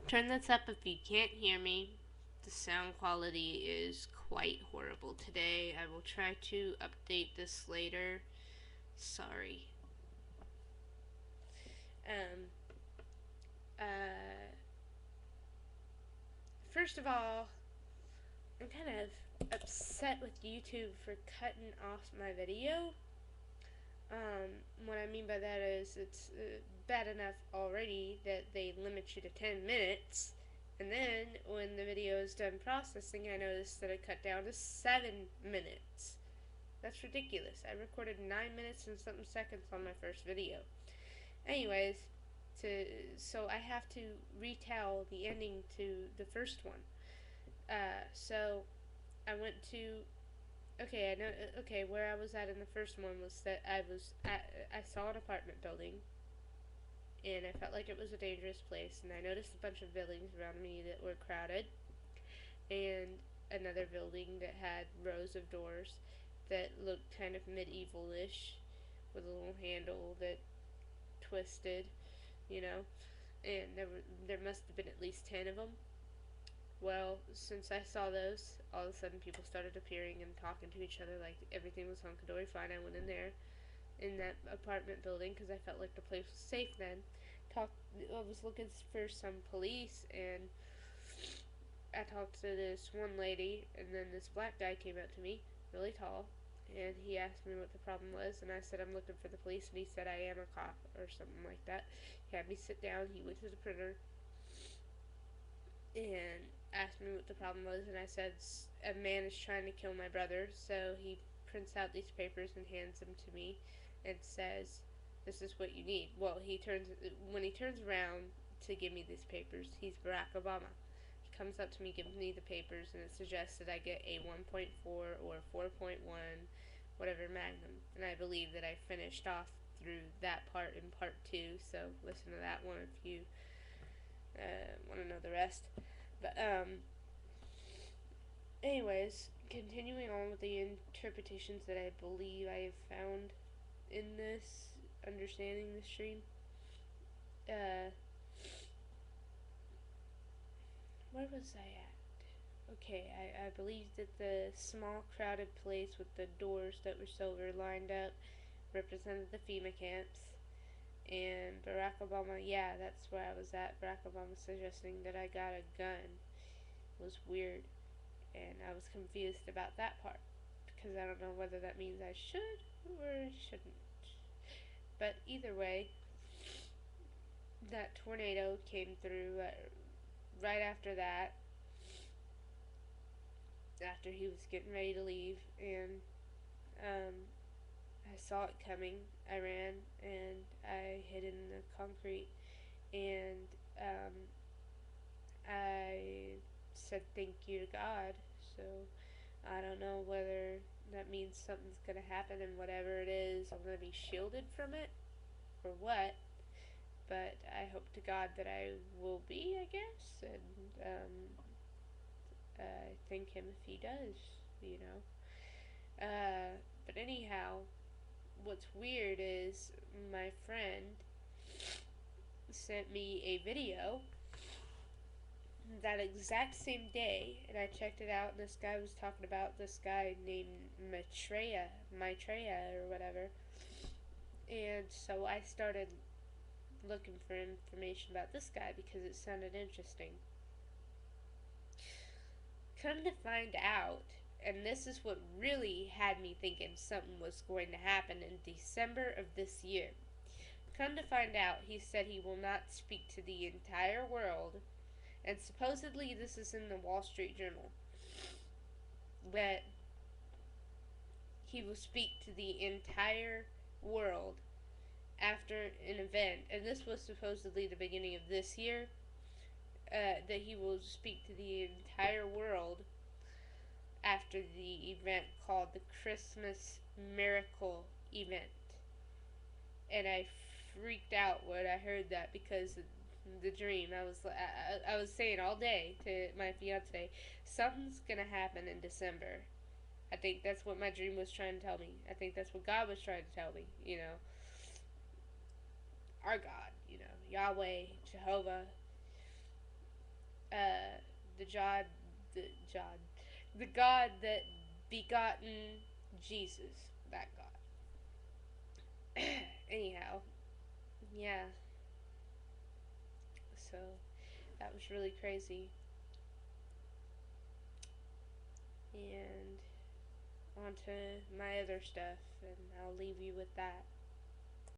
Turn this up if you can't hear me. The sound quality is quite horrible today. I will try to update this later. Sorry. Um, uh, First of all, I'm kind of upset with YouTube for cutting off my video. What I mean by that is it's bad enough already that they limit you to 10 minutes. And then when the video is done processing, I noticed that it cut down to 7 minutes. That's ridiculous. I recorded 9 minutes and something seconds on my first video. Anyways, so I have to retell the ending to the first one. So I went to okay, I know. Okay, where I was at in the first one was that I saw an apartment building, and I felt like it was a dangerous place, and I noticed a bunch of buildings around me that were crowded, and another building that had rows of doors that looked kind of medieval-ish, with a little handle that twisted, you know, and there must have been at least 10 of them. Well, since I saw those, all of a sudden people started appearing and talking to each other like everything was hunky-dory fine. I went in there in that apartment building because I felt like the place was safe then. I was looking for some police, and I talked to this one lady, and then this black guy came up to me, really tall, and he asked me what the problem was, and I said I'm looking for the police, and he said I am a cop or something like that. He had me sit down. He went to the printer and asked me what the problem was, and I said a man is trying to kill my brother. So he prints out these papers and hands them to me, and says, "This is what you need." Well, when he turns around to give me these papers, he's Barack Obama. He comes up to me, gives me the papers, and it suggests that I get a 1.4 or 4.1, whatever Magnum. And I believe that I finished off through that part in part 2. So listen to that one if you want to know the rest. But anyways, continuing on with the interpretations that I believe I have found in this, understanding the stream. Uh, where was I at? Okay, I believe that the small crowded place with the doors that were silver lined up represented the FEMA camps. And Barack Obama, yeah, that's where I was at. Barack Obama suggesting that I got a gun was weird, and I was confused about that part because I don't know whether that means I should or shouldn't. But either way, that tornado came through right after that, after he was getting ready to leave, and um, I saw it coming. I ran and I hid in the concrete, and I said thank you to God. So I don't know whether that means something's gonna happen, and whatever it is, I'm gonna be shielded from it, or what. But I hope to God that I will be, I guess, and I thank Him if He does, you know. But anyhow, what's weird is my friend sent me a video that exact same day, and I checked it out, and this guy was talking about this guy named Maitreya or whatever. And so I started looking for information about this guy because it sounded interesting. Come to find out, and this is what really had me thinking something was going to happen in December of this year. Come to find out, he said he will not speak to the entire world, and supposedly this is in the Wall Street Journal, that he will speak to the entire world after an event, and this was supposedly the beginning of this year, that he will speak to the entire world after the event called the Christmas Miracle Event. And I freaked out when I heard that because the dream. I was saying all day to my fiance, something's gonna happen in December. I think that's what my dream was trying to tell me. I think that's what God was trying to tell me. You know, our God. You know, Yahweh, Jehovah, the the Jod, the God that begotten Jesus, that God. Anyhow, yeah. So that was really crazy. And on to my other stuff, and I'll leave you with that.